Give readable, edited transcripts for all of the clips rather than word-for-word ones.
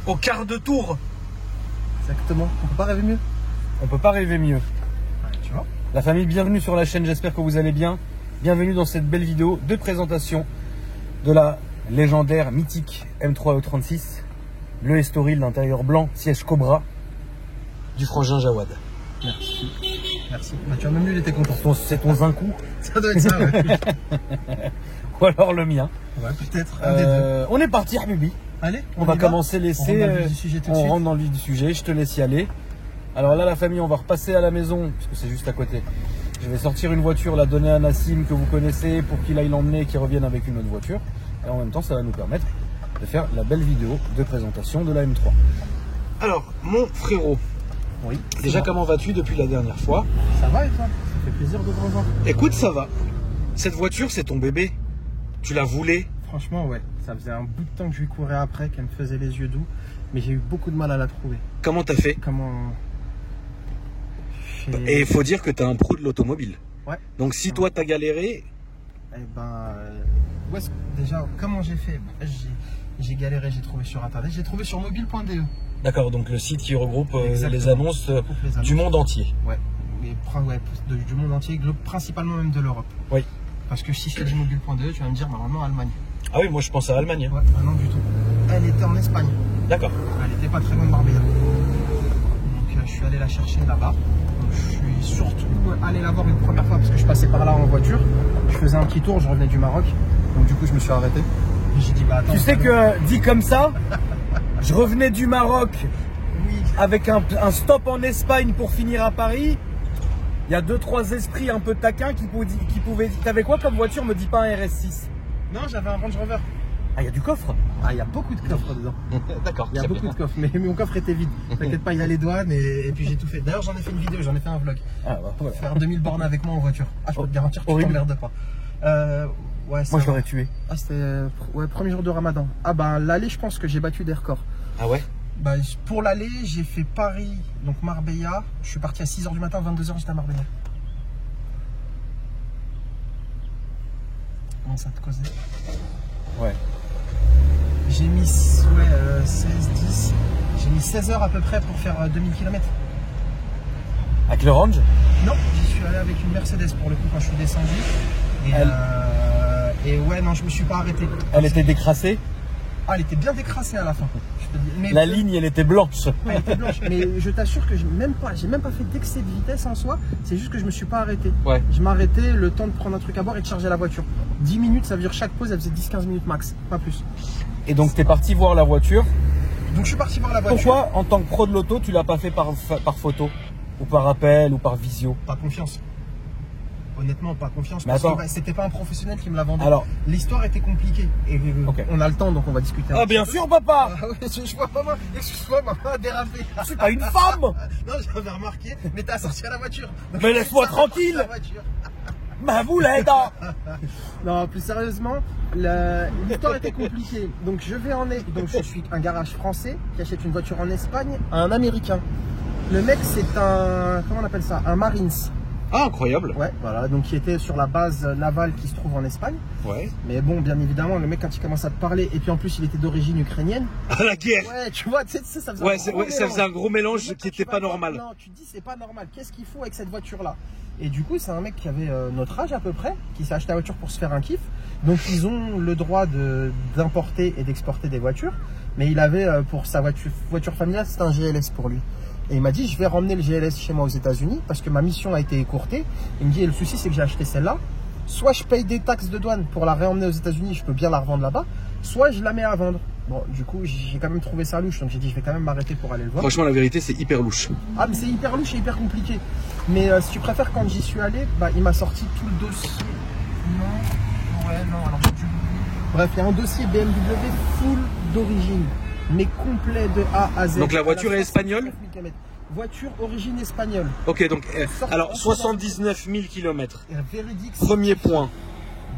au quart de tour. Exactement. On peut pas rêver mieux. On peut pas rêver mieux. Ouais, tu vois. La famille, bienvenue sur la chaîne, j'espère que vous allez bien. Bienvenue dans cette belle vidéo de présentation de la légendaire, mythique M3 E36. Bleu Estoril, l'intérieur blanc, siège Cobra, du frangin Jawad. Merci. Merci. Bah, tu as même lu, il était content. C'est ton Zinkou. Ça doit être ça, ouais. Ou alors le mien. Ouais, peut-être. Un des deux. On est parti, Habibi. Allez, On va commencer l'essai. On rentre dans le vif du sujet, je te laisse y aller. Alors là, la famille, on va repasser à la maison, puisque c'est juste à côté. Je vais sortir une voiture, la donner à Nassim, que vous connaissez, pour qu'il aille l'emmener et qu'il revienne avec une autre voiture. Et en même temps, ça va nous permettre de faire la belle vidéo de présentation de la M3. Alors, mon frérot, Oui. déjà comment vas-tu depuis la dernière fois? Ça va et toi? Ça fait plaisir de te revoir. Écoute, ça va. Cette voiture, c'est ton bébé. Tu la voulais? Franchement, ouais. Ça faisait un bout de temps que je lui courais après, qu'elle me faisait les yeux doux. Mais j'ai eu beaucoup de mal à la trouver. Comment t'as fait? Comment... Et il faut dire que t'es un pro de l'automobile. Ouais. Donc si toi t'as galéré... Eh ben... déjà, comment j'ai fait? J'ai galéré, j'ai trouvé sur internet. J'ai trouvé sur mobile.de. D'accord, donc le site qui regroupe les Exactement. annonces du monde entier. Ouais. Du monde entier, principalement même de l'Europe. Oui. Parce que si je te dis mobile.de, tu vas me dire normalement Allemagne. Ah oui, moi je pense à Allemagne. Ouais, non du tout. Elle était en Espagne. D'accord. Elle était pas très loin de Marbella. Donc je suis allé la chercher là-bas. Donc, je suis surtout allé la voir une première fois parce que je passais par là en voiture. Je faisais un petit tour, je revenais du Maroc. Donc du coup je me suis arrêté. J'ai dit bah attends. Tu sais que dit comme ça, je revenais du Maroc oui. avec un stop en Espagne pour finir à Paris. Il y a 2-3 esprits un peu taquins qui pouvaient dire. T'avais quoi comme voiture? Me dis pas un RS6. Non, j'avais un Range Rover. Ah, il y a du coffre? Ah, il y a beaucoup de coffres dedans. D'accord. Il y a beaucoup de coffres, mais mon coffre était vide. T'inquiète pas, il y a les douanes et puis j'ai tout fait. D'ailleurs, j'en ai fait une vidéo, j'en ai fait un vlog. Ah, bah, voilà. Faire 2000 bornes avec moi en voiture. Ah, je peux te garantir que tu t'emmerdes pas. Ouais, moi, je l'aurais tué. Ah, c'était premier jour de Ramadan. Ah, bah, l'aller, je pense que j'ai battu des records. Ah ouais? Bah, pour l'aller, j'ai fait Paris, donc Marbella. Je suis parti à 6h du matin, 22h, j'étais à Marbella. Comment ça te causait? Ouais. J'ai mis 16, 10. J'ai mis 16 heures à peu près pour faire 2000 km. Avec le Range? Non, j'y suis allé avec une Mercedes pour le coup quand je suis descendu. Et ouais, non, je me suis pas arrêté. Elle était décrassée? Ah, elle était bien décrassée à la fin. Mais la ligne, elle était blanche. Elle était blanche. Mais je t'assure que j'ai même pas fait d'excès de vitesse en soi. C'est juste que je me suis pas arrêté. Ouais. Je m'arrêtais le temps de prendre un truc à boire et de charger la voiture. 10 minutes, ça veut dire chaque pause, elle faisait 10-15 minutes max, pas plus. Et donc, t'es parti voir la voiture. Donc, je suis parti voir la voiture. Pourquoi, en tant que pro de l'auto, tu l'as pas fait par photo? Ou par appel, ou par visio? Pas confiance. Honnêtement, pas confiance. Mais parce attends. que c'était pas un professionnel qui me la vendait. Alors, l'histoire était compliquée. Et okay. On a le temps, donc on va discuter. Ah, bien sûr, papa. Ah, ouais, je vois maman. Excuse-moi, maman a dérapé. Je suis pas une femme. Non, j'avais remarqué. Mais t'as sorti à la voiture. Donc, mais laisse-moi tranquille. Ma boulette. Non, plus sérieusement, l'histoire était compliquée. Donc je suis un garage français qui achète une voiture en Espagne à un Américain. Le mec, c'est comment on appelle ça? Un Marines. Ah, incroyable. Ouais, voilà, donc qui était sur la base navale qui se trouve en Espagne. Ouais. Mais bon, bien évidemment, le mec, quand il commence à te parler, et puis en plus, il était d'origine ukrainienne. Ah, la guerre. Ouais, tu vois, tu sais, ça faisait un gros mélange qui était pas normal. Non, tu te dis, c'est pas normal. Qu'est-ce qu'il faut avec cette voiture-là? Et du coup, c'est un mec qui avait notre âge à peu près, qui s'est acheté la voiture pour se faire un kiff. Donc, ils ont le droit d'importer et d'exporter des voitures. Mais il avait, pour sa voiture familiale, c'était un GLS pour lui. Et il m'a dit, je vais ramener le GLS chez moi aux États-Unis parce que ma mission a été écourtée. Il me dit, et le souci, c'est que j'ai acheté celle-là. Soit je paye des taxes de douane pour la réemmener aux États-Unis, je peux bien la revendre là-bas. Soit je la mets à vendre. Bon, du coup, j'ai quand même trouvé ça louche. Donc j'ai dit, je vais quand même m'arrêter pour aller le voir. Franchement, la vérité, c'est hyper louche. Ah, mais c'est hyper louche et hyper compliqué. Mais si tu préfères, quand j'y suis allé, bah, il m'a sorti tout le dossier. Non, ouais, non, alors j'ai dû... Bref, il y a un dossier BMW full d'origine, mais complet de A à Z. Donc la voiture est espagnole? Voiture origine espagnole. Ok, donc alors 79 000 km. Véridique. Premier point.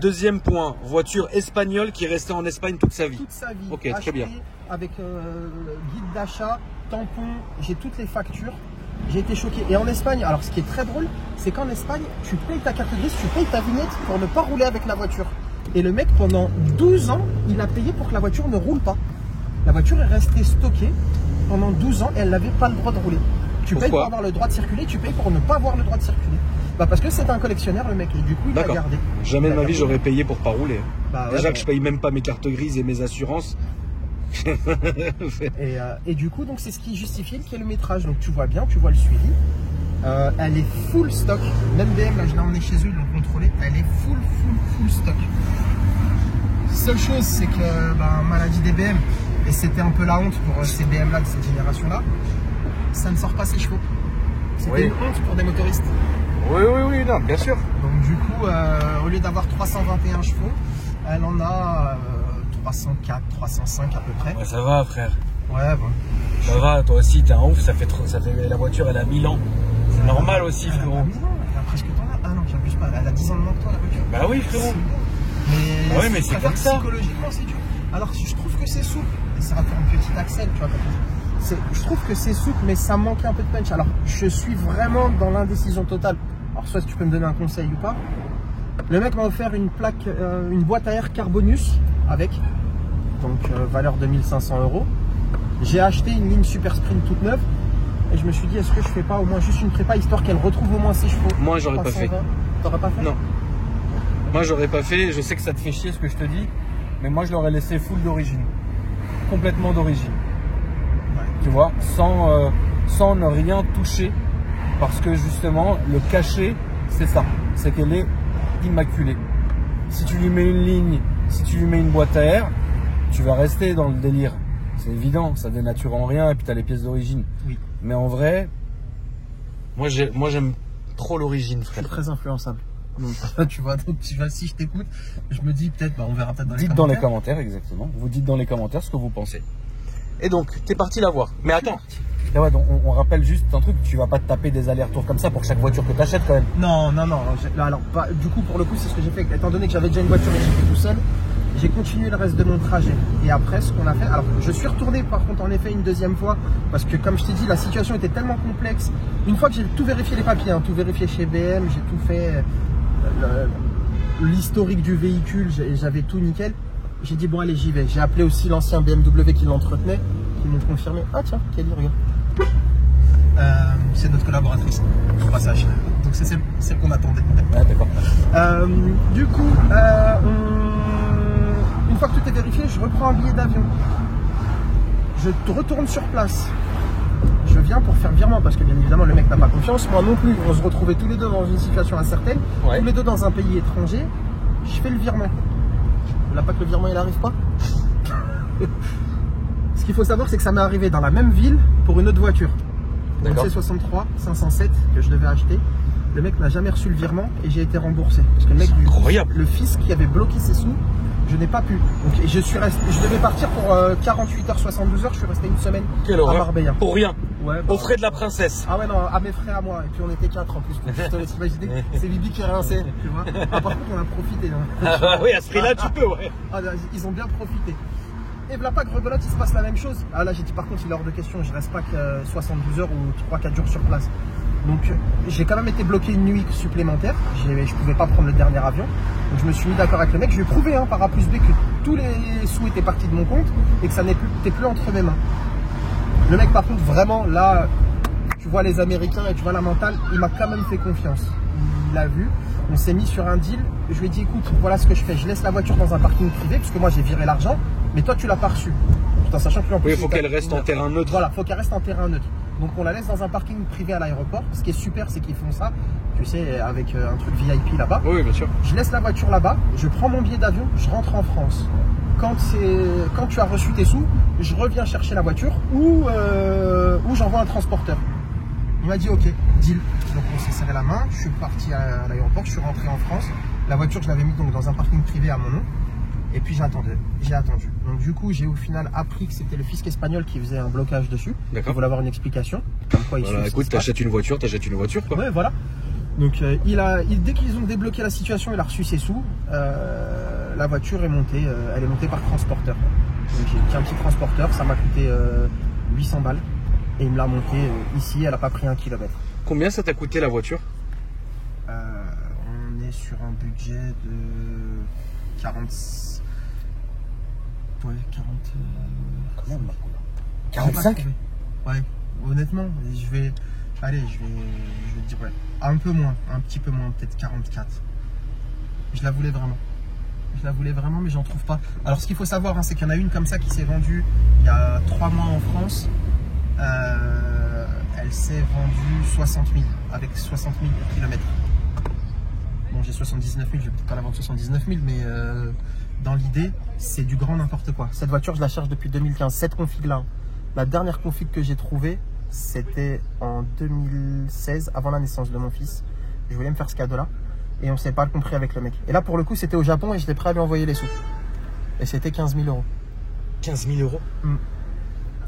Deuxième point, voiture espagnole qui est restée en Espagne toute sa vie. Toute sa vie. Ok, très bien. Avec guide d'achat, tampon, j'ai toutes les factures. J'ai été choqué. Et en Espagne, alors ce qui est très drôle, c'est qu'en Espagne, tu payes ta carte grise, tu payes ta vignette pour ne pas rouler avec la voiture. Et le mec, pendant 12 ans, il a payé pour que la voiture ne roule pas. La voiture est restée stockée pendant 12 ans et elle n'avait pas le droit de rouler. Tu payes pour avoir le droit de circuler, tu payes pour ne pas avoir le droit de circuler. Bah parce que c'est un collectionneur le mec et du coup il l'a gardé. Jamais de ma vie j'aurais payé pour pas rouler. Bah, déjà que je paye même pas mes cartes grises et mes assurances. et du coup donc c'est ce qui justifie le kilométrage. Donc tu vois bien, tu vois le suivi. Elle est full stock. Même BM là je l'ai emmené chez eux donc contrôler. Elle est full stock. Seule chose c'est que maladie des BM et c'était un peu la honte pour ces BM là de cette génération là. Ça ne sort pas ses chevaux. C'était une honte pour des motoristes. Oui, non, bien sûr. Donc du coup, au lieu d'avoir 321 chevaux, elle en a 304, 305 à peu près. Ouais, ça va, frère. Ouais, bon. Ça va, toi aussi, t'es un ouf, ça fait la voiture, elle a 1000 ans. C'est normal aussi, frérot. Elle a 1000 ans, elle a presque ton âge. Ah non, j'abuse pas, elle a 10 ans de moins que toi, la voiture. Bah oui, frérot. Mais c'est comme ça. Psychologiquement, c'est dur. Alors, je trouve que c'est souple. Et ça va faire une petite axelle, tu vois, je trouve que c'est souple, mais ça manquait un peu de punch. Alors, je suis vraiment dans l'indécision totale. Alors, soit tu peux me donner un conseil ou pas. Le mec m'a offert une plaque, une boîte à air Carbonus avec, donc valeur de 1500 €. J'ai acheté une ligne Super Sprint toute neuve et je me suis dit, est-ce que je fais pas au moins juste une prépa histoire qu'elle retrouve au moins ses chevaux? Moi, j'aurais pas fait. T'aurais pas fait? Non. Moi, j'aurais pas fait. Je sais que ça te fait chier ce que je te dis, mais moi, je l'aurais laissé full d'origine, complètement d'origine. Tu vois, sans ne rien toucher, parce que justement, le cachet, c'est ça, c'est qu'elle est immaculée. Si tu lui mets une ligne, si tu lui mets une boîte à air, tu vas rester dans le délire. C'est évident, ça dénature en rien, et puis tu as les pièces d'origine. Oui. Mais en vrai, moi j'aime trop l'origine, frère. C'est très influençable. Donc, tu vois, si je t'écoute, je me dis peut-être, on verra peut-être dans les commentaires. Dites dans les commentaires, exactement. Vous dites dans les commentaires ce que vous pensez. Et donc, t'es parti la voir. Mais attends, ouais, donc on rappelle juste un truc, tu vas pas te taper des allers-retours comme ça pour chaque voiture que tu achètes quand même. Non. Alors, du coup, pour le coup, c'est ce que j'ai fait. Étant donné que j'avais déjà une voiture et j'étais tout seul, j'ai continué le reste de mon trajet. Et après, ce qu'on a fait, alors je suis retourné par contre en effet une deuxième fois, parce que comme je t'ai dit, la situation était tellement complexe. Une fois que j'ai tout vérifié les papiers, tout vérifié chez BM, j'ai tout fait, l'historique du véhicule, j'avais tout nickel. J'ai dit bon allez j'y vais. J'ai appelé aussi l'ancien BMW qui l'entretenait, qui m'ont confirmé. Ah tiens, Kelly, regarde. C'est notre collaboratrice, au passage. Donc c'est celle qu'on attendait. Ouais, d'accord. Du coup, une fois que tout est vérifié, je reprends un billet d'avion. Je retourne sur place. Je viens pour faire virement parce que bien évidemment le mec n'a pas confiance. Moi non plus. On se retrouvait tous les deux dans une situation incertaine. Ouais. Tous les deux dans un pays étranger. Je fais le virement. Là pas que le virement il arrive pas. Ce qu'il faut savoir c'est que ça m'est arrivé dans la même ville pour une autre voiture. Une C63 507 que je devais acheter. Le mec n'a jamais reçu le virement et j'ai été remboursé. Parce que le mec, le fils qui avait bloqué ses sous, je n'ai pas pu. Donc je suis resté, je devais partir pour 48 heures, 72 heures, je suis resté une semaine à Marbella. Pour rien. Ouais, aux frais de la princesse. Ah ouais non, à mes frais à moi. Et puis on était 4 en plus. Je te laisse imaginer. C'est Bibi qui rincait, tu vois. Ah, par contre on a profité. Hein. Ah oui, à ce prix-là tu peux, ouais. Ah, ils ont bien profité. Et voilà pas que rebelote, il se passe la même chose. Ah là j'ai dit par contre il est hors de question, je reste pas que 72 heures ou 3-4 jours sur place. Donc j'ai quand même été bloqué une nuit supplémentaire, je pouvais pas prendre le dernier avion. Donc je me suis mis d'accord avec le mec, je lui ai prouvé par A plus B que tous les sous étaient partis de mon compte et que ça n'était plus entre mes mains. Le mec par contre vraiment là, tu vois les Américains et tu vois la mentale, il m'a quand même fait confiance. Il l'a vu, on s'est mis sur un deal, je lui ai dit écoute voilà ce que je fais, je laisse la voiture dans un parking privé parce que moi j'ai viré l'argent, mais toi tu l'as pas reçu. Tout en sachant que oui, il faut qu'elle reste en terrain neutre. Voilà, il faut qu'elle reste en terrain neutre. Donc on la laisse dans un parking privé à l'aéroport. Ce qui est super, c'est qu'ils font ça, tu sais, avec un truc VIP là-bas. Oui, bien sûr. Je laisse la voiture là-bas, je prends mon billet d'avion, je rentre en France. Quand tu as reçu tes sous, je reviens chercher la voiture ou j'envoie un transporteur. Il m'a dit ok, deal. Donc on s'est serré la main, je suis parti à l'aéroport, je suis rentré en France. La voiture, je l'avais mise donc dans un parking privé à mon nom. Et puis j'ai attendu. Donc du coup, j'ai au final appris que c'était le fisc espagnol qui faisait un blocage dessus. D'accord. Il voulait avoir une explication. Comme quoi voilà, écoute, t'achètes une voiture quoi. Ouais, voilà. Donc dès qu'ils ont débloqué la situation, il a reçu ses sous. La voiture est montée, elle est montée par transporteur. Donc j'ai pris un petit transporteur, ça m'a coûté 800 balles. Et il me l'a montée ici, elle n'a pas pris 1 kilomètre. Combien ça t'a coûté la voiture? On est sur un budget de 46. Ouais, 40. Quand même, Marco. J'ai pas 45? trouvé. Ouais, honnêtement, je vais te dire, ouais, un peu moins, un petit peu moins, peut-être 44. Je la voulais vraiment. Je la voulais vraiment, mais j'en trouve pas. Alors, ce qu'il faut savoir, hein, c'est qu'il y en a une comme ça qui s'est vendue il y a 3 mois en France. Elle s'est vendue 60 000, avec 60 000 km. Bon, j'ai 79 000, je vais peut-être pas la vendre 79 000, mais dans l'idée, c'est du grand n'importe quoi. Cette voiture, je la cherche depuis 2015. Cette config-là, la dernière config que j'ai trouvée, c'était en 2016, avant la naissance de mon fils. Je voulais me faire ce cadeau-là et on s'est pas compris avec le mec. Et là, pour le coup, c'était au Japon et j'étais prêt à lui envoyer les sous. Et c'était 15 000 euros. 15 000 euros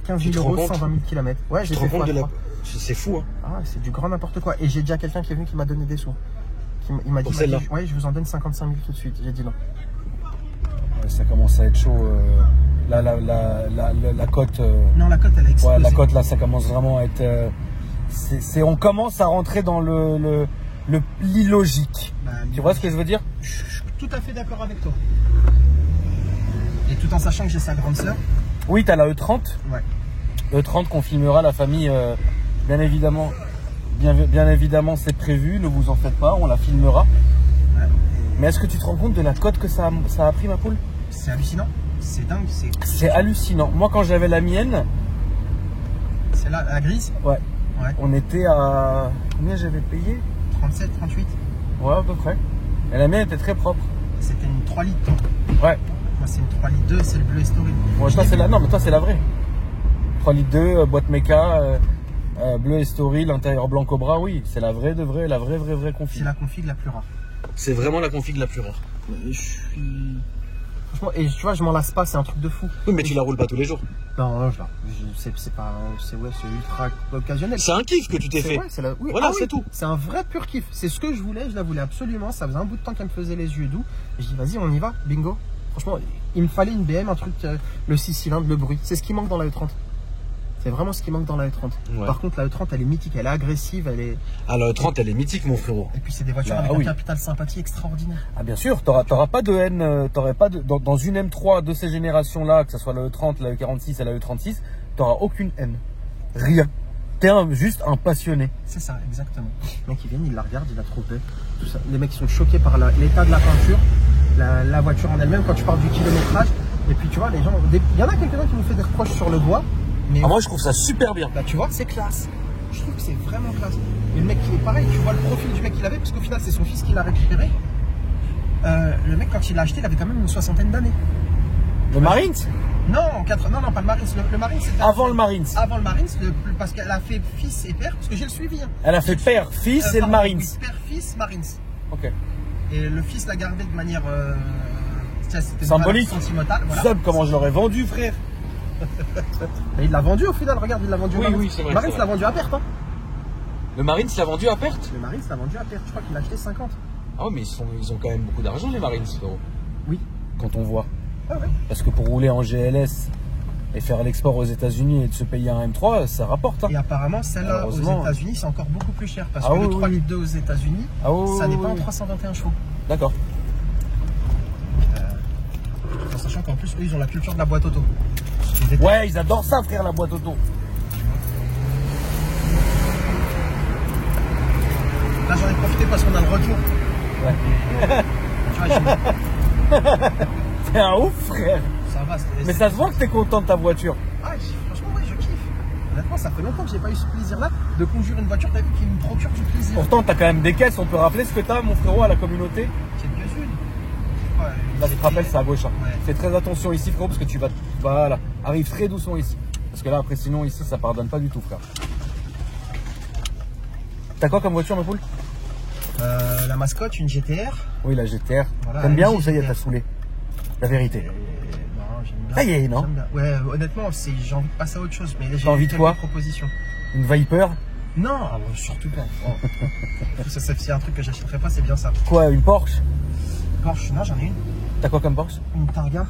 15 000 euros, 120 000 km. Ouais, j'ai fait de la... fois. C'est fou, hein. Ah, c'est du grand n'importe quoi. Et j'ai déjà quelqu'un qui est venu qui m'a donné des sous. Il m'a dit, ouais, je vous en donne 55 000 tout de suite. J'ai dit non. Ouais, ça commence à être chaud. La cote. Non, la cote, elle a explosé. Ouais, la cote, là, ça commence vraiment à être. On commence à rentrer dans l'illogique. Bah, tu vois ce que je veux dire? Je suis tout à fait d'accord avec toi. Et tout en sachant que j'ai sa grande sœur. Oui, tu as la E30. Ouais. E30 qu'on filmera, la famille, bien évidemment. Bien évidemment, c'est prévu, ne vous en faites pas, on la filmera. Ouais. Mais est-ce que tu te rends compte de la cote que ça a pris, ma poule? C'est hallucinant. C'est dingue. C'est hallucinant. Moi, quand j'avais la mienne. C'est là, la grise? Ouais. Ouais. On était à. Combien j'avais payé? 37, 38. Ouais, à peu près. Et la mienne était très propre. C'était une 3 litres, toi. Ouais. Moi, c'est une 3 litres 2, c'est le bleu historique. Moi, toi, c'est la. Non, mais toi, c'est la vraie. 3 litres 2, boîte méca, bleu Story, l'intérieur blanc Cobra, oui. C'est la vraie de vraie, la vraie config. C'est la config la plus rare. C'est vraiment la config la plus rare. Je suis. Franchement, et tu vois, je m'en lasse pas, c'est un truc de fou. Oui, mais tu la roules pas tous les jours. Non, c'est pas. C'est ultra occasionnel. C'est un kiff que tu t'es fait. Ouais, oui. Voilà, Ah c'est oui, tout. C'est un vrai pur kiff. C'est ce que je voulais, je la voulais absolument. Ça faisait un bout de temps qu'elle me faisait les yeux doux. Et je dis, vas-y, on y va, bingo. Franchement, il me fallait une BM, un truc, le 6 cylindres, le bruit. C'est ce qui manque dans la E30. C'est vraiment ce qui manque dans la E30. Ouais. Par contre, la E30, elle est mythique, elle est agressive, elle est. Ah, la E30, elle est mythique, mon frérot. Et puis, c'est des voitures avec un capital sympathie extraordinaire. Ah, bien sûr, t'auras pas de haine, dans une M3 de ces générations-là, que ce soit la E30, la E46 et la E36, t'auras aucune haine. Rien. T'es juste un passionné. C'est ça, exactement. Le mec, il vient, il la regarde, il la trouve belle. Tout ça. Les mecs, ils sont choqués par l'état de la peinture, la voiture en elle-même, quand tu parles du kilométrage. Et puis, tu vois, les gens. Il y en a quelques-uns qui nous fait des reproches sur le bois. Mais moi, je trouve ça super bien. Là, tu vois, c'est classe. Je trouve que c'est vraiment classe. Et le mec qui est pareil, tu vois le profil du mec qu'il avait, parce qu'au final, c'est son fils qui l'a récupéré. Le mec, quand il l'a acheté, il avait quand même une 60aine d'années. Le Marines? Non, non, pas le Marines. Le Marines, c'était avant le Marines. Avant le Marines, parce qu'elle a fait fils et père, parce que j'ai le suivi. Hein. Elle a fait père, fils et le Marines. Oui, père, fils, Marines. Ok. Et le fils l'a gardé de manière symbolique. Sentimentale. Voilà. Tu sais comment je l'aurais vendu, frère? Mais il l'a vendu au final, regarde, il l'a vendu. Oui, c'est vrai. Marines l'a vendu à perte. Hein. Le Marines l'a vendu à perte? Le Marines l'a vendu à perte, je crois qu'il l'a acheté 50. Ah, mais ils ont quand même beaucoup d'argent, les Marines, frérot. Oui, quand on voit. Ah ouais. Parce que pour rouler en GLS et faire l'export aux États-Unis et de se payer un M3, ça rapporte. Hein. Et apparemment, celle-là aux États-Unis, c'est encore beaucoup plus cher. Parce que oui, le 3 litres 2 aux États-Unis, ça n'est pas en 321 chevaux. D'accord. En sachant qu'en plus, eux, ils ont la culture de la boîte auto. Ouais, ils adorent ça, frère, la boîte auto. Là, j'en ai profité parce qu'on a le retour. Ouais. Tu vois, t'es un ouf, frère. Ça va. Mais ça se voit que t'es content de ta voiture. Ah, franchement, ouais, je kiffe. Honnêtement, ça fait longtemps que j'ai pas eu ce plaisir-là de conduire une voiture qui me procure du plaisir. Pourtant, t'as quand même des caisses. On peut rappeler ce que t'as, mon frérot, à la communauté? Quelques-unes. Ouais, là, tu te rappelles, c'est à gauche. Hein. Ouais. Fais très attention ici, frérot, parce que tu vas. Voilà. Arrive très doucement ici. Parce que là, après, sinon, ici, ça pardonne pas du tout, frère. T'as quoi comme voiture, ma poule? La mascotte, une GTR. Oui, la GTR. Voilà, t'aimes bien ou ça y est, t'as saoulé? La vérité. Non, j'aime bien. Ça y est, non? Ouais, honnêtement, j'ai envie de passer à autre chose. Mais j'ai envie de quoi? Propositions. Une Viper? Non, surtout pas. Oh. C'est un truc que j'achèterais pas, c'est bien ça. Quoi, une Porsche? Porsche, non, j'en ai une. T'as quoi comme Porsche? Une Targa.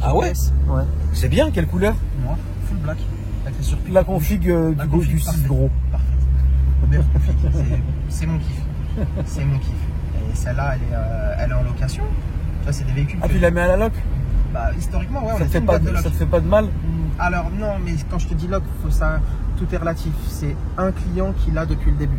Ah ouais? Ouais. C'est bien, quelle couleur? Noir, full black. Avec les surpiles. La config du 6 gros. Parfait. C'est mon kiff. C'est mon kiff. Et celle-là, elle est en location. Ça, c'est des véhicules. Ah, tu la mets à la loc? Bah, historiquement, ouais, on Ça a te fait fait une pas boîte de de, lock. ça te fait pas de mal? Alors, non, mais quand je te dis lock, tout est relatif. C'est un client qui l'a depuis le début.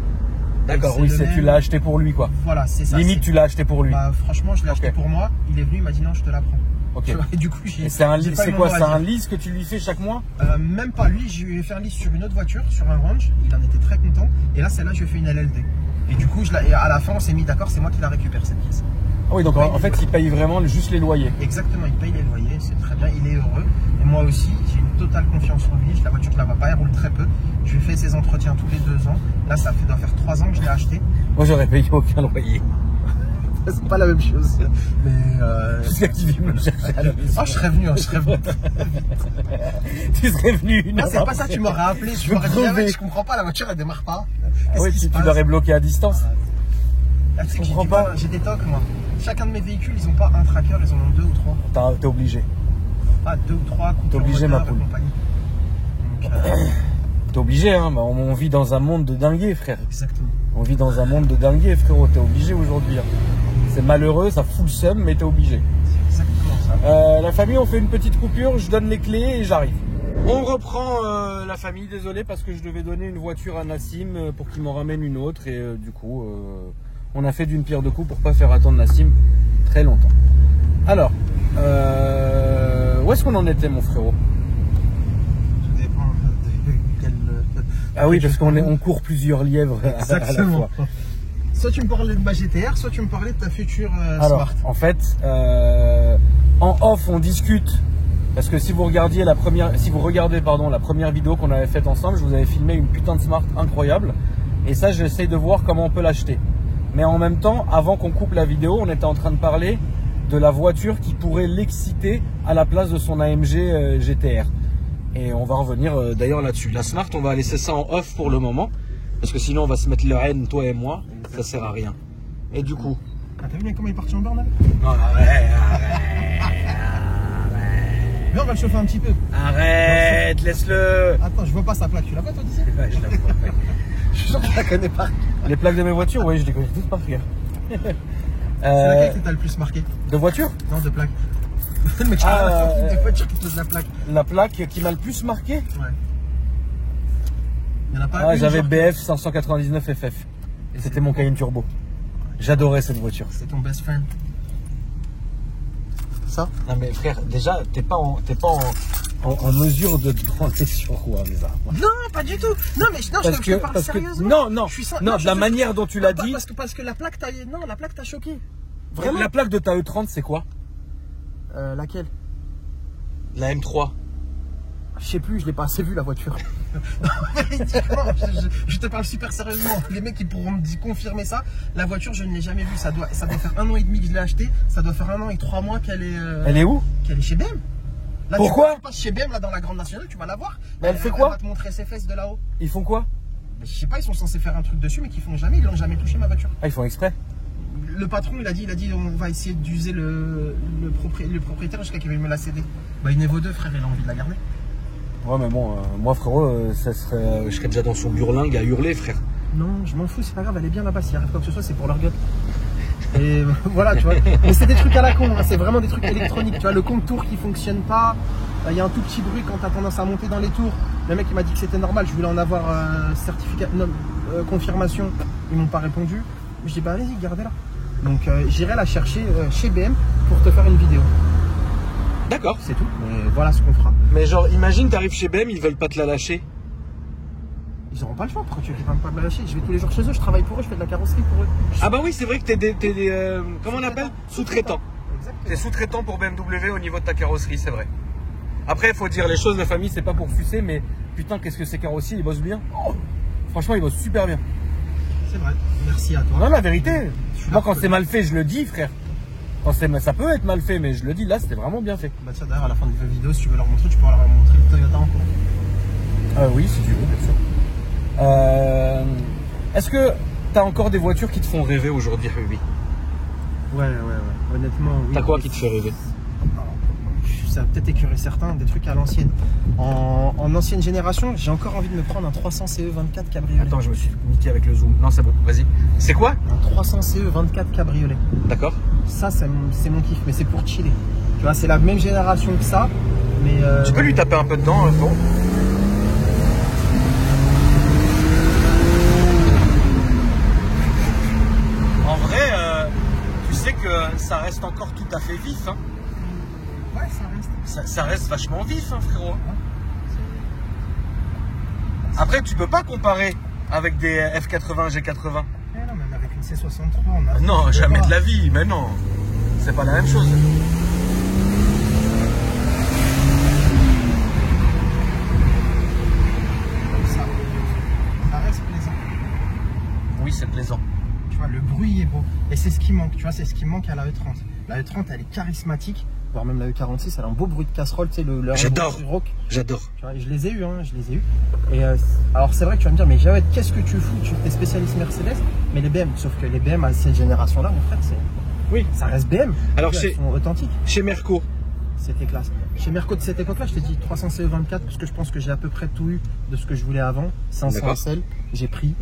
D'accord, Et oui, le tu même- l'as acheté pour lui, quoi. Voilà, c'est ça. Limite, tu l'as acheté pour lui. Bah, franchement, je l'ai acheté Ok. pour moi. Il est venu, il m'a dit non, je te la prends. Ok. Tu vois, et du coup, j'ai. Et c'est un, j'ai pas eu c'est mon quoi? mot à C'est dire. un lease que tu lui fais chaque mois? Même pas lui, je lui ai fait un lease sur une autre voiture, sur un Range. Il en était très content. Et là, celle-là, je lui ai fait une LLD. Et du coup, et à la fin, on s'est mis d'accord, c'est moi qui la récupère cette pièce. Ah oui, donc en fait, il paye vraiment juste les loyers. Exactement, il paye les loyers, c'est très bien, il est heureux. Et moi aussi, j'ai une totale confiance en lui. La voiture, je la vois pas, elle roule très peu. Je lui fais ses entretiens tous les 2 ans. Là, doit faire 3 ans que je l'ai acheté. Moi, j'aurais payé aucun loyer. C'est pas la même chose. Mais Jusqu'à qu'il vienne me chercher à la maison. oh, je serais venu. Tu serais venu une Ah, heure c'est pas après. ça, tu m'aurais appelé, je veux m'aurais dit, crever. ah ouais, je comprends pas, la voiture elle démarre pas. Ah Qu'est-ce oui, qui se tu passe l'aurais bloqué à distance. Ah, tu sais que comprends j'ai pas. J'ai des tocs, moi. Chacun de mes véhicules, ils ont pas un tracker, ils en ont 2 ou 3. T'es obligé. Pas 2 ou 3, T'es obligé, ma poule. Donc, T'es obligé, hein. Bah, on vit dans un monde de dinguerie, frère. exactement. On vit dans un monde de dinguerie, frérot. T'es obligé aujourd'hui. Hein. C'est malheureux, ça fout le seum, mais t'es obligé. C'est exactement ça. La famille, on fait une petite coupure, je donne les clés et j'arrive. On reprend la famille, désolé parce que je devais donner une voiture à Nassim pour qu'il m'en ramène une autre et du coup on a fait d'une pierre deux coups pour pas faire attendre Nassim très longtemps. Alors, où est-ce qu'on en était mon frérot? Tout dépend de quel. Ah oui, parce on court plusieurs lièvres à la Exactement. fois. Soit tu me parlais de ma GTR, soit tu me parlais de ta future Alors, Smart. en fait, en off, on discute. Parce que si vous regardez la première vidéo qu'on avait faite ensemble, je vous avais filmé une putain de Smart incroyable. Et ça, j'essaye de voir comment on peut l'acheter. Mais en même temps, avant qu'on coupe la vidéo, on était en train de parler de la voiture qui pourrait l'exciter à la place de son AMG GTR. Et on va revenir d'ailleurs là-dessus. La Smart, on va laisser ça en off pour le moment. Parce que sinon, on va se mettre le haine, toi et moi. Ça sert à rien. Et du coup... Ah, t'as vu bien comment il est parti en borne avec? Mais on va le chauffer un petit peu. Arrête, laisse-le. Attends, je vois pas sa plaque. Tu la vois toi d'ici? Ouais, je la vois. Je suis sûr que tu la connais pas. Les plaques de mes voitures, oui, je les connais toutes par cœur. C'est laquelle que t'as le plus marqué? De voiture? Non, de plaque. Le mec, de voiture qui pose la plaque. La plaque qui m'a le plus marqué? Ouais. Il y en a pas Ah, une, j'avais genre, BF 599 FF. C'était mon Cayenne Turbo. J'adorais cette voiture. C'est ton best friend. Ça? Non mais frère, déjà, t'es pas en En mesure de demander sur quoi, les armes. Non, pas du tout. Non, mais non, je te parle sérieusement. non, Je suis de la manière dont tu l'as dit. Parce que la plaque t'a. Non, la plaque t'a choqué. Vraiment? La plaque de ta E30, c'est quoi? Laquelle? la M3. Je sais plus, je l'ai pas assez vu la voiture. je te parle super sérieusement. Les mecs ils pourront me confirmer ça. La voiture, je ne l'ai jamais vue. Ça doit faire 1 an et demi que je l'ai achetée. Ça doit faire 1 an et 3 mois qu'elle est. Elle est où? Qu'elle est chez BM. Là, Pourquoi? tu passes chez BM là dans la Grande Nationale, tu vas la voir. Mais elle fait quoi? Elle va te montrer ses fesses de là-haut. Ils font quoi? Je sais pas, ils sont censés faire un truc dessus, mais qu'ils font jamais. Ils l'ont jamais touché ma voiture. Ah, ils font exprès? Le patron, il a dit, on va essayer d'user le propriétaire jusqu'à qu'il veuille me la céder. Bah une Evo 2, frère, il a envie de la garder. Ouais, mais bon, moi, frérot, ça serait. Je serais déjà dans son burlingue à hurler, frère. Non, je m'en fous, c'est pas grave, elle est bien là-bas. S'il arrive quoi que ce soit, c'est pour leur gueule. Et voilà, tu vois. Mais c'est des trucs à la con, hein, c'est vraiment des trucs électroniques. Tu vois, le compte-tour qui fonctionne pas. Il y a un tout petit bruit quand t'as tendance à monter dans les tours. Le mec, il m'a dit que c'était normal. Je voulais en avoir certificat, confirmation. Ils m'ont pas répondu. Je dis, bah allez-y, gardez-la. Donc j'irai la chercher chez BM pour te faire une vidéo. D'accord. C'est tout. Mais voilà ce qu'on fera. Mais genre, imagine, t'arrives chez BM, ils veulent pas te la lâcher. Ils auront pas le choix. Pourquoi tu veux qu'ils ne pas me la lâcher? Je vais tous les jours chez eux, je travaille pour eux, je fais de la carrosserie pour eux. Ah bah oui, c'est vrai que t'es des comment on appelle? Sous-traitant. Exactement. T'es sous-traitant pour BMW au niveau de ta carrosserie, c'est vrai. Après, il faut dire les choses, la famille, c'est pas pour sucer, mais putain, qu'est-ce que ces carrossiers, ils bossent bien. Oh, franchement, ils bossent super bien. C'est vrai. Merci à toi. Non, la vérité. Je suis Moi, là quand pour c'est te- mal fait, je le dis, frère. Ça peut être mal fait, mais je le dis, là, c'était vraiment bien fait. Bah tiens, d'ailleurs, à la fin de la vidéo, si tu veux leur montrer, tu pourras leur montrer le Toyota en cours. Oui, si tu veux, bien sûr. Est-ce que t'as encore des voitures qui te font rêver aujourd'hui, Ruby? Ouais. Honnêtement, oui. T'as quoi qui te fait rêver? Ça va peut-être écœurer certains, des trucs à l'ancienne. En ancienne génération, j'ai encore envie de me prendre un 300 CE 24 cabriolet. Attends, je me suis niqué avec le zoom. Non, c'est bon, vas-y. C'est quoi? Un 300 CE 24 cabriolet. D'accord. Ça, c'est mon kiff, mais c'est pour chiller. Tu vois, c'est la même génération que ça. Mais Tu peux lui taper un peu dedans, bon. En vrai, tu sais que ça reste encore tout à fait vif. Hein. Ouais, ça reste. Ça reste vachement vif, hein, frérot. Après, tu peux pas comparer avec des F80, G80. Non, même avec une C63, on a. Non, jamais de la vie, mais non. C'est pas la même chose. Ça reste plaisant. Oui, c'est plaisant. Tu vois, le bruit est beau. Et c'est ce qui manque. Tu vois, c'est ce qui manque à la E30. La E30, elle est charismatique. Voire même la E46, elle a un beau bruit de casserole. Tu sais, le J'adore. rock. J'adore. Tu vois, je les ai eu, hein, je les ai eu. Et alors, c'est vrai que tu vas me dire, mais Jawed, qu'est-ce que tu fous? Tu es spécialiste Mercedes, mais les BM. Sauf que les BM à cette génération-là, mon frère, c'est. Oui. Ça reste BM. Alors, Tu vois, elles sont authentiques. Chez Merco, C'était classe. Chez Merco de cette époque-là, je t'ai dit 300 CE24 parce que je pense que j'ai à peu près tout eu de ce que je voulais avant. 500 D'accord. SL, j'ai pris.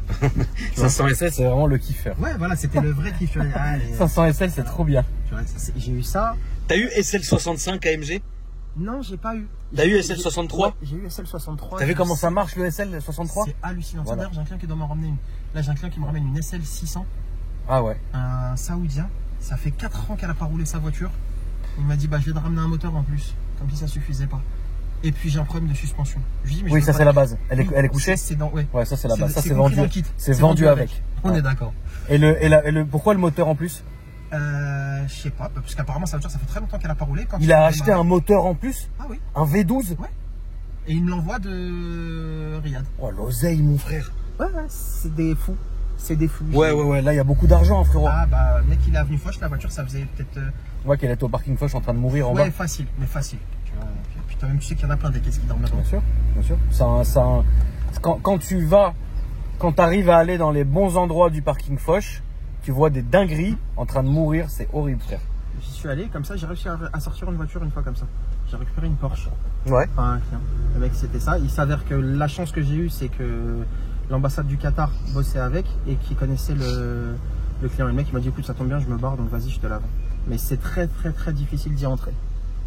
500 SL, c'est vraiment le kiffer. Ouais, voilà, c'était le vrai kiff. Allez, 500 SL, c'est trop bien. tu vois, j'ai eu ça. t'as eu SL65 AMG? Non, j'ai pas eu. T'as eu J'ai- SL63? ouais, J'ai eu SL63. T'as vu comment ça marche le SL 63? C'est hallucinant. Voilà. D'ailleurs, j'ai un client qui doit m'en ramener une. Là, j'ai un client qui me ramène une SL600, Ah ouais. un saoudien. Ça fait 4 ans qu'elle a pas roulé sa voiture. Il m'a dit, bah, je vais te ramener un moteur en plus. Comme si ça suffisait pas. Et puis, j'ai un problème de suspension. Je lui dis, mais Oui, je ça veux c'est pas- la base. Elle est Oui, couchée? C'est dans, ouais. Ouais, ça c'est la base. Ça c'est compris vendu. dans le kit. C'est vendu avec. On Ouais. est d'accord. Pourquoi le moteur en plus? Je sais pas, parce qu'apparemment sa voiture ça fait très longtemps qu'elle a pas roulé. Quand Il a acheté un moteur en plus? Ah oui. Un V12? Ouais. Et il me l'envoie de Riyad. Oh l'oseille mon frère. Ouais, c'est des fous. C'est des fous. Ouais, là il y a beaucoup d'argent frérot. Ah bah mec il est avenue Foch, la voiture ça faisait peut-être. Je vois qu'elle était au parking Foch en train de mourir en bas. Ouais, facile, mais facile. Tu vois, et puis toi-même tu sais qu'il y en a plein des caisses qui dorment dedans. Bien sûr, bien sûr. Quand tu vas, quand tu arrives à aller dans les bons endroits du parking Foch, tu vois des dingueries en train de mourir, c'est horrible frère. J'y suis allé, comme ça j'ai réussi à sortir une voiture une fois comme ça. J'ai récupéré une Porsche. Ouais. Enfin, un client. Le mec c'était ça. Il s'avère que la chance que j'ai eue c'est que l'ambassade du Qatar bossait avec et qui connaissait le client. Et le mec il m'a dit écoute ça tombe bien je me barre donc vas-y je te lave. Mais c'est très très très difficile d'y entrer.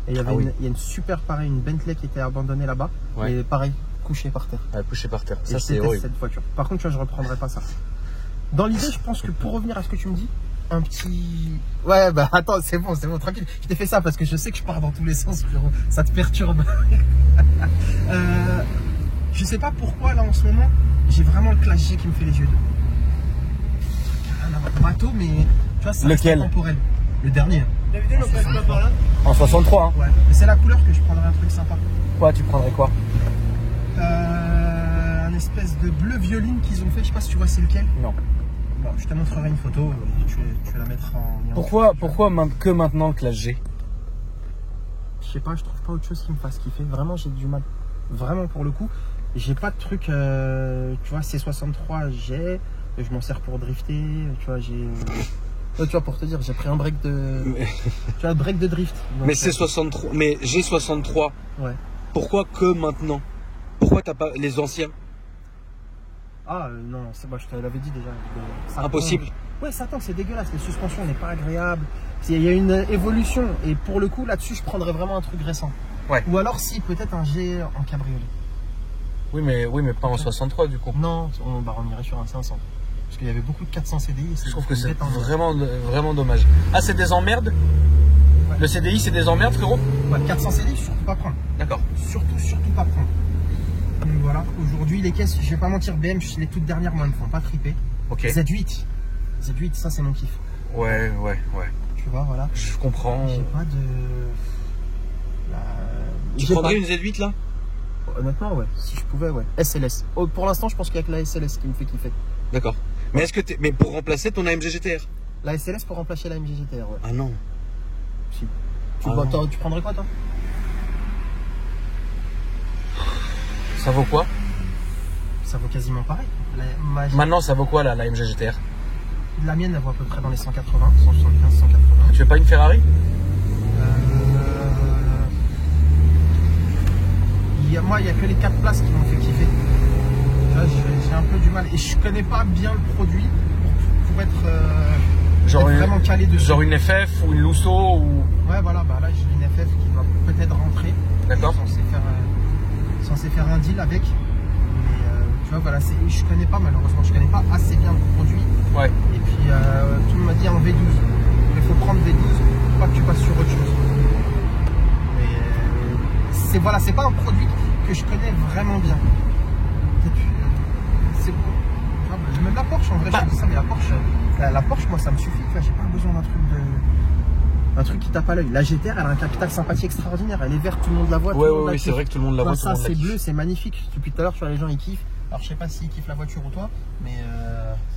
Et il y avait Ah oui. il y a une super pareil, une Bentley qui était abandonnée là-bas. Ouais. Et pareil, couchée par terre. Ouais, couché par terre. Et Ça je c'est déteste horrible. cette voiture. Par contre tu vois je reprendrai pas ça. Dans l'idée je pense que pour revenir à ce que tu me dis, un petit... Ouais bah attends c'est bon tranquille. Je t'ai fait ça parce que je sais que je pars dans tous les sens frérot. Ça te perturbe. Je sais pas pourquoi là en ce moment j'ai vraiment le Clash G qui me fait les yeux d'eau. Un bateau mais tu vois ça reste Lequel? temporel. Le dernier. La vidéo ne passe pas par là? En 63 hein. Ouais. Mais c'est la couleur que je prendrais un truc sympa. Quoi, tu prendrais quoi? Un espèce de bleu violine qu'ils ont fait, je sais pas si tu vois c'est lequel. Non. Bon, je te montrerai une photo, tu la mettras en... Pourquoi que maintenant le Clash G? Je sais pas, je trouve pas autre chose qui me fasse kiffer. Vraiment, j'ai du mal. Vraiment, pour le coup, j'ai pas de truc, tu vois, C63, je m'en sers pour drifter, tu vois, j'ai... tu vois, pour te dire, j'ai pris un break de... Tu vois, break de drift. Donc, Mais c'est 63, mais G63. Ouais. Pourquoi que maintenant? Pourquoi t'as pas les anciens? Ah, non, c'est bon, je te l'avais dit déjà. Ça Impossible. tombe. Ouais, ça tombe, c'est dégueulasse. Les suspensions n'est pas agréable. Il y a une évolution. Et pour le coup, là-dessus, je prendrais vraiment un truc récent. Ouais. Ou alors, si, peut-être un G en cabriolet. Oui, mais pas en 63 du coup. Non, on irait sur un 500. Parce qu'il y avait beaucoup de 400 CDI. Je trouve que c'est bête, hein. vraiment dommage. Ah, c'est des emmerdes? Ouais. Le CDI, c'est des emmerdes, frérot? Ouais, 400 CDI, surtout pas prendre. D'accord. Surtout pas prendre. Donc voilà, aujourd'hui, les caisses, je vais pas mentir, BM, les toutes dernières, moi, elles me font pas triper. Ok. Z8, ça, c'est mon kiff. Ouais. Tu vois, voilà. Je comprends. J'ai pas de. Tu J'ai prendrais pas- une Z8 là? Honnêtement, ouais. Si je pouvais, ouais. SLS. Oh, pour l'instant, je pense qu'il y a que la SLS qui me fait kiffer. D'accord. Mais est-ce que mais pour remplacer ton AMG GTR? La SLS pour remplacer la MG GTR, ouais. Ah non. Si. Ah non. Tu prendrais quoi, toi? Ça vaut quoi? Ça vaut quasiment pareil. Maintenant, ça vaut quoi là, la MG GTR? La mienne, elle vaut à peu près dans les 180, 175, 180. Tu veux pas une Ferrari? Moi, il n'y a que les 4 places qui m'ont fait kiffer. Tu vois, j'ai un peu du mal. Et je connais pas bien le produit pour être, Genre être vraiment calé dessus. Genre une FF ou une Lusso ou... Ouais, voilà, bah là, j'ai une FF qui doit peut-être rentrer. D'accord. Censé faire un deal avec. Mais tu vois, voilà, je connais pas malheureusement, je connais pas assez bien le produit. Ouais. Et puis tout le monde m'a dit en V12. Il faut prendre V12 pour pas que tu passes sur autre chose. Mais voilà, c'est pas un produit que je connais vraiment bien. C'est bon. Même la Porsche, en vrai, je dis ça, mais la Porsche, moi, ça me suffit. J'ai pas besoin d'un truc qui tape à l'œil. La GTR, elle a un capital sympathie extraordinaire. Elle est verte, tout le monde la voit. Ouais, c'est vrai que tout le monde la voit. Ça, c'est bleu, c'est magnifique. Depuis tout à l'heure, tu vois, les gens, ils kiffent. Alors, je sais pas s'ils kiffent la voiture ou toi, mais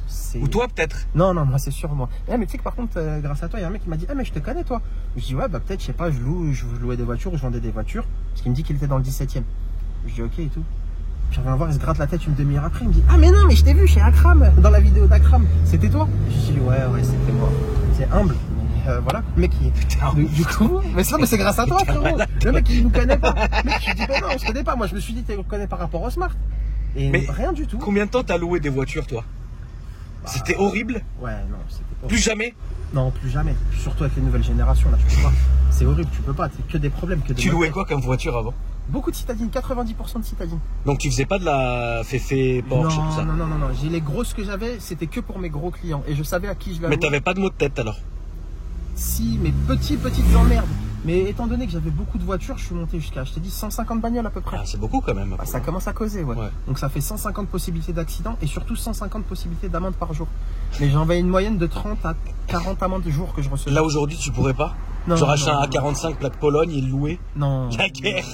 c'est. Ou toi, peut-être. Non, moi, c'est sûr, moi. Mais tu sais que par contre, grâce à toi, il y a un mec qui m'a dit, ah, mais je te connais, toi. Je dis, ouais, bah, peut-être, je sais pas, je louais des voitures ou je vendais des voitures. Parce qu'il me dit qu'il était dans le 17e. Je dis, ok et tout. Puis je reviens voir, il se gratte la tête une demi-heure après. Il me dit, ah, mais non, mais je t'ai vu chez Akram, dans la vidéo d'Akram. C'était toi? Je dis, ouais, c'était moi. C'est humble. Voilà, le mec qui du coup, mais c'est grâce à toi, frérot. Le mec il nous connaît pas. Le mec, je dis, mais non, on se connaît pas. Moi, je me suis dit, tu me connais par rapport au Smart. Et mais rien du tout. Combien de temps t'as loué des voitures, toi? C'était horrible? Ouais, non, c'était pas. Plus jamais? Non, plus jamais. Surtout avec les nouvelles générations, là, tu peux pas. C'est horrible, tu peux pas. C'est que des problèmes. Tu louais quoi comme voiture avant? Beaucoup de citadines, 90% de citadines. Donc tu faisais pas de la Féfé, Porsche, tout ça? Non. J'ai les grosses que j'avais, c'était que pour mes gros clients. Et je savais à qui je la louais. Mais t'avais pas de mot de tête alors? Si, mais petites emmerdes. Mais étant donné que j'avais beaucoup de voitures, je suis monté jusqu'à, je t'ai dit, 150 bagnoles à peu près. Ah, c'est beaucoup quand même. Bah, ça commence à causer, ouais. Donc ça fait 150 possibilités d'accident et surtout 150 possibilités d'amende par jour. Mais j'envoyais une moyenne de 30 à 40 amendes de jour que je recevais. Là aujourd'hui, tu pourrais pas? Non. Genre acheter un A45 plaque Pologne et le louer? Non. La guerre.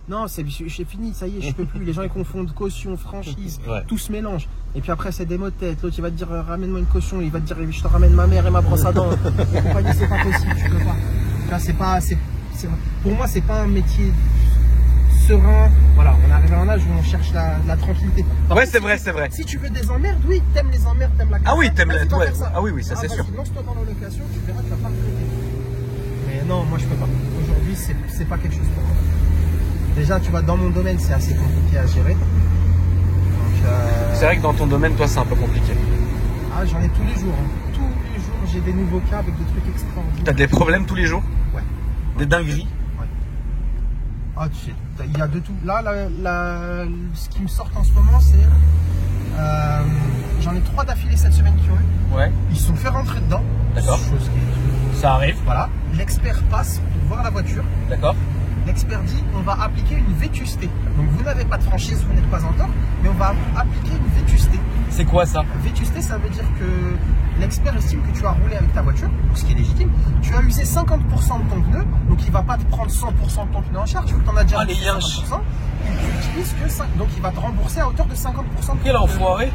Non, c'est fini, ça y est, je peux plus. Les gens ils confondent caution, franchise, tout se mélange. Et puis après, c'est des mots de tête. L'autre il va te dire ramène-moi une caution, il va te dire je te ramène ma mère et ma brosse à dents. Et compagnie, c'est pas possible, tu peux pas. Là, pour moi, c'est pas un métier serein. Voilà, on arrive à un âge où on cherche la tranquillité. Ouais, c'est vrai. Si tu veux des emmerdes, oui, t'aimes les emmerdes, t'aimes la casse. Ah oui, t'aimes la. Ouais. Ah oui, ça c'est sûr. Lance-toi dans la location, tu verras que tu vas pas regretter. Mais non, moi je peux pas. Aujourd'hui, c'est pas quelque chose pour moi. Déjà, tu vois, dans mon domaine, c'est assez compliqué à gérer. C'est vrai que dans ton domaine, toi, c'est un peu compliqué. Ah, j'en ai tous les jours. Tous les jours, j'ai des nouveaux cas avec des trucs extraordinaires. T'as des problèmes tous les jours? Ouais. Des dingueries? Ouais. Ah, tu sais, il y a de tout. Là, ce qui me sort en ce moment, c'est... j'en ai 3 d'affilée cette semaine qui ont eu. Ouais. Ils se sont fait rentrer dedans. D'accord. Ça arrive. Voilà. L'expert passe pour voir la voiture. D'accord. L'expert dit on va appliquer une vétusté. Donc vous n'avez pas de franchise, vous n'êtes pas en tort, mais on va appliquer une vétusté. C'est quoi ça? Vétusté, ça veut dire que l'expert estime que tu as roulé avec ta voiture, ce qui est légitime. Tu as usé 50% de ton pneu, donc il ne va pas te prendre 100% de ton pneu en charge, vu que tu en as déjà usé 50%. Et tu utilises que 5%. Donc il va te rembourser à hauteur de 50% de ton pneu. Quel enfoiré!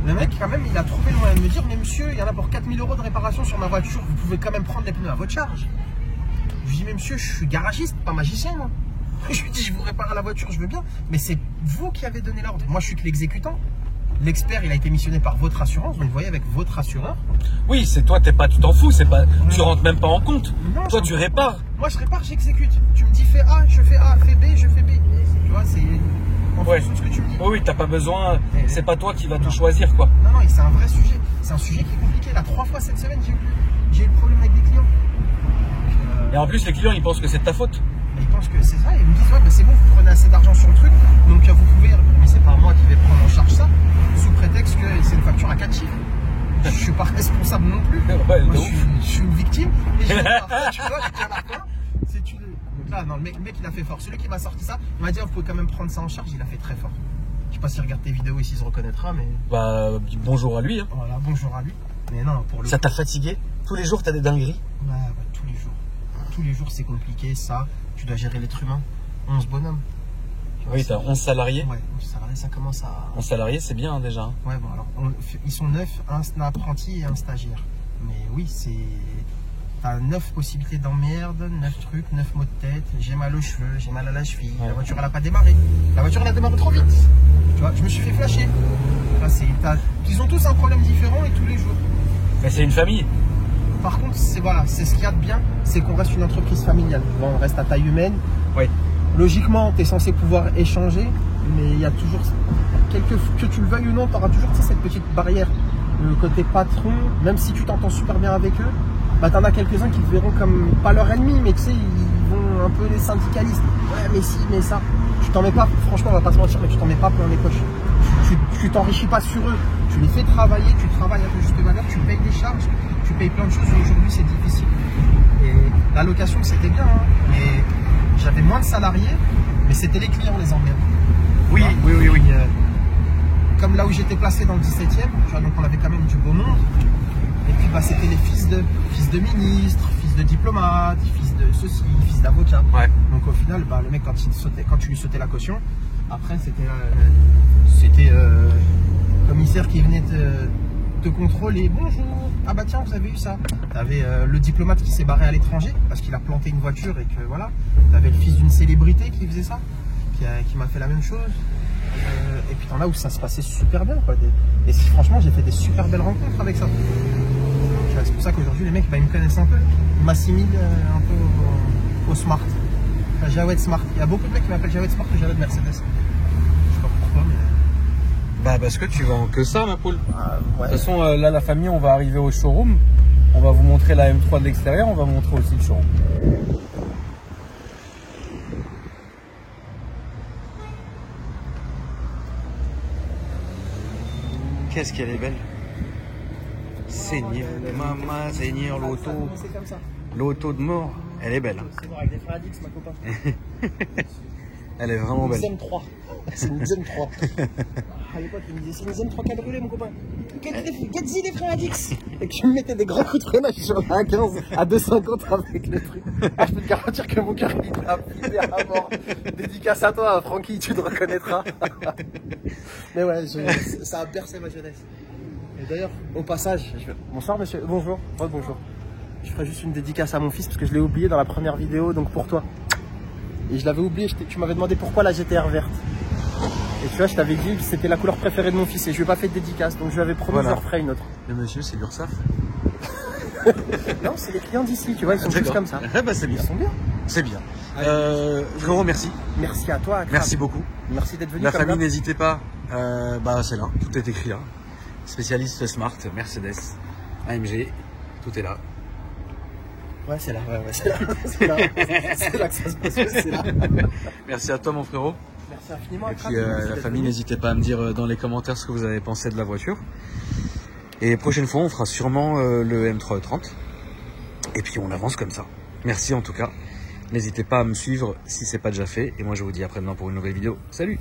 Le mec, quand même, il a trouvé le moyen de me dire mais monsieur, il y en a pour 4000 € de réparation sur ma voiture, vous pouvez quand même prendre les pneus à votre charge. Je lui dis, mais monsieur, je suis garagiste, pas magicien. Moi. Je lui dis, je vous répare la voiture, je veux bien. Mais c'est vous qui avez donné l'ordre. Moi, je suis que l'exécutant. L'expert, il a été missionné par votre assurance. Donc, vous voyez, avec votre assureur. Oui, c'est toi, tu t'en fous. C'est pas, tu rentres même pas en compte. Non, toi, tu répares. Moi, je répare, j'exécute. Tu me dis, fais A, je fais A. Fais B, je fais B. Tu vois, c'est en fonction de ce que tu me dis. Oui, t'as pas besoin. C'est pas toi qui vas tout choisir, quoi. Non, c'est un vrai sujet. C'est un sujet qui est compliqué. Là, 3 fois cette semaine, j'ai eu le problème avec des clients. Et en plus, les clients, ils pensent que c'est de ta faute. Mais ils pensent que c'est ça. Ils me disent, ouais, bah, c'est bon, vous prenez assez d'argent sur le truc. Donc, vous pouvez. Mais c'est pas moi qui vais prendre en charge ça. Sous prétexte que c'est une facture à 4 chiffres. Je suis pas responsable non plus. Ouais, moi, je suis une victime. Et je vais parfois, tu vois, à la fin, donc là, non, le mec, il a fait fort. Celui qui m'a sorti ça, il m'a dit, vous pouvez quand même prendre ça en charge. Il a fait très fort. Je sais pas s'il regarde tes vidéos ici, il se reconnaîtra, mais. Bah, bonjour à lui. Hein. Voilà, bonjour à lui. Mais non, pour le. Ça t'a fatigué? Tous les jours, t'as des dingueries? Ouais, tous les jours. Tous les jours, c'est compliqué, ça. Tu dois gérer l'être humain. 11 bonhommes. Oui, t'as 11 salariés. Ouais, 11 salariés, ça commence à... 11 salariés, c'est bien, hein, déjà. Hein. Ouais, bon, alors, ils sont 9, un apprenti et un stagiaire. Mais oui, c'est... T'as 9 possibilités d'emmerde, 9 trucs, 9 maux de tête. J'ai mal aux cheveux, j'ai mal à la cheville. Ouais. La voiture, elle a pas démarré. La voiture, elle a démarré trop vite. Tu vois, je me suis fait flasher. Là, ils ont tous un problème différent et tous les jours. Mais c'est une famille. Par contre, c'est ce qu'il y a de bien, c'est qu'on reste une entreprise familiale. Bon, on reste à taille humaine. Oui. Logiquement, tu es censé pouvoir échanger, mais il y a toujours, que tu le veuilles ou non, tu auras toujours cette petite barrière. Le côté patron, même si tu t'entends super bien avec eux, bah, tu en as quelques-uns qui te verront comme, pas leur ennemi, mais tu sais, ils un peu les syndicalistes. Ouais, mais si, mais ça. Tu t'en mets pas, franchement, on va pas se mentir, mais tu t'en mets pas plein les poches. Tu t'enrichis pas sur eux. Tu les fais travailler, tu travailles à ta juste valeur, tu payes des charges, tu payes plein de choses. Aujourd'hui, c'est difficile. Et la location, c'était bien, hein, mais j'avais moins de salariés, mais c'était les clients les emmerdes. Oui. Comme là où j'étais placé dans le 17e, tu vois, donc on avait quand même du beau monde. Et puis bah, c'était les fils de ministres, fils de diplomates, fils de ceci, fils d'avocats. Ouais. Donc au final, bah, le mec quand tu lui sautais la caution, après c'était commissaire qui venait te contrôler. Bonjour. Ah bah tiens, vous avez eu ça. T'avais le diplomate qui s'est barré à l'étranger parce qu'il a planté une voiture et que voilà. T'avais le fils d'une célébrité qui faisait ça, qui m'a fait la même chose. Et puis t'en as où ça se passait super bien, quoi. Et franchement, j'ai fait des super belles rencontres avec ça. C'est pour ça qu'aujourd'hui, les mecs, bah, ils me connaissent un peu. Ils m'assimilent un peu au Smart. Enfin, Jawed Smart. Il y a beaucoup de mecs qui m'appellent Jawed Smart ou Jawed Mercedes. Je sais pas pourquoi, mais... Bah parce que tu vends que ça, ma poule. Ouais. De toute façon, là, la famille, on va arriver au showroom. On va vous montrer la M3 de l'extérieur. On va vous montrer aussi le showroom. Qu'est-ce qu'elle est belle. Seigneur, maman, Seigneur, l'auto. C'est comme ça. L'auto de mort, elle est belle. C'est bon, avec des frères Adix, ma copain. Elle est vraiment belle. Une ZM3. C'est une ZM3. À l'époque, il me disait c'est une ZM3 cabriolet, mon copain. Get-y les frères Adix. Et que je me mettais des grands coups de freinage sur la 1,15 à 2,50 avec le truc. Ah, je peux te garantir que mon cœur il a flippé à mort. Dédicace à toi, Francky, tu te reconnaîtras. Mais ouais, ça a bercé ma jeunesse. Et d'ailleurs, au passage, bonsoir monsieur, bonjour, bonjour. Je ferai juste une dédicace à mon fils parce que je l'ai oublié dans la première vidéo, donc pour toi. Et je l'avais oublié, tu m'avais demandé pourquoi la GTR verte. Et tu vois, je t'avais dit que c'était la couleur préférée de mon fils et je lui ai pas fait de dédicace, donc je lui avais promis que je leur ferai une autre. Le monsieur, c'est l'URSSAF. Non, c'est les clients d'ici, tu vois, ils sont tous comme ça. Ah bah c'est bien. Ils sont bien. C'est bien. Frérot, merci. Merci à toi, Akram. Merci beaucoup. Merci d'être venu. La comme famille, d'hab. n'hésitez pas. Bah c'est là, tout est écrit là. Spécialiste Smart, Mercedes, AMG, tout est là. Ouais, c'est là, c'est là. C'est là. C'est là que ça se passe, c'est là. Merci à toi mon frérot. Merci infiniment, Et Akram. puis Merci la d'être famille, venu. n'hésitez pas à me dire dans les commentaires ce que vous avez pensé de la voiture. Et prochaine fois, on fera sûrement le M3E30. Et puis on avance comme ça. Merci en tout cas. N'hésitez pas à me suivre si c'est pas déjà fait. Et moi je vous dis à après-demain pour une nouvelle vidéo. Salut!